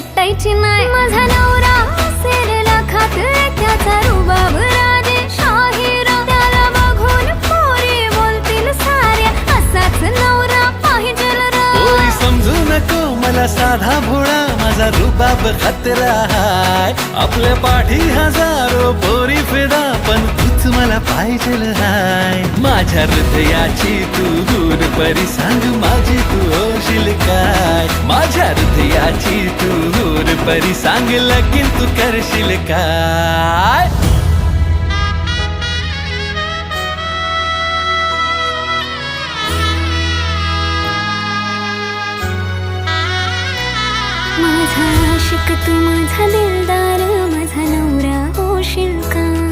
पट्टायची नाही. माझा नवरा असेल लाखात त्याचा रुबाब राजेशाहीर. त्याला बघून पोरी बोलतील साऱ्या असाच नवरा पाहिजेल रा. पोरी समजू नको मला साधा भोळा, माझा रुबाब खतरा हाय. आपल्या पाठी हजारो पोरी फिदा, पण तूच मला पाहिजेल हाय. माझ्या हृदयाची तू दूर परी सांग, माझी तू होशील काय. माझ्या हृदयाची तू दूर परी सांग, लगीन तू करशील काय.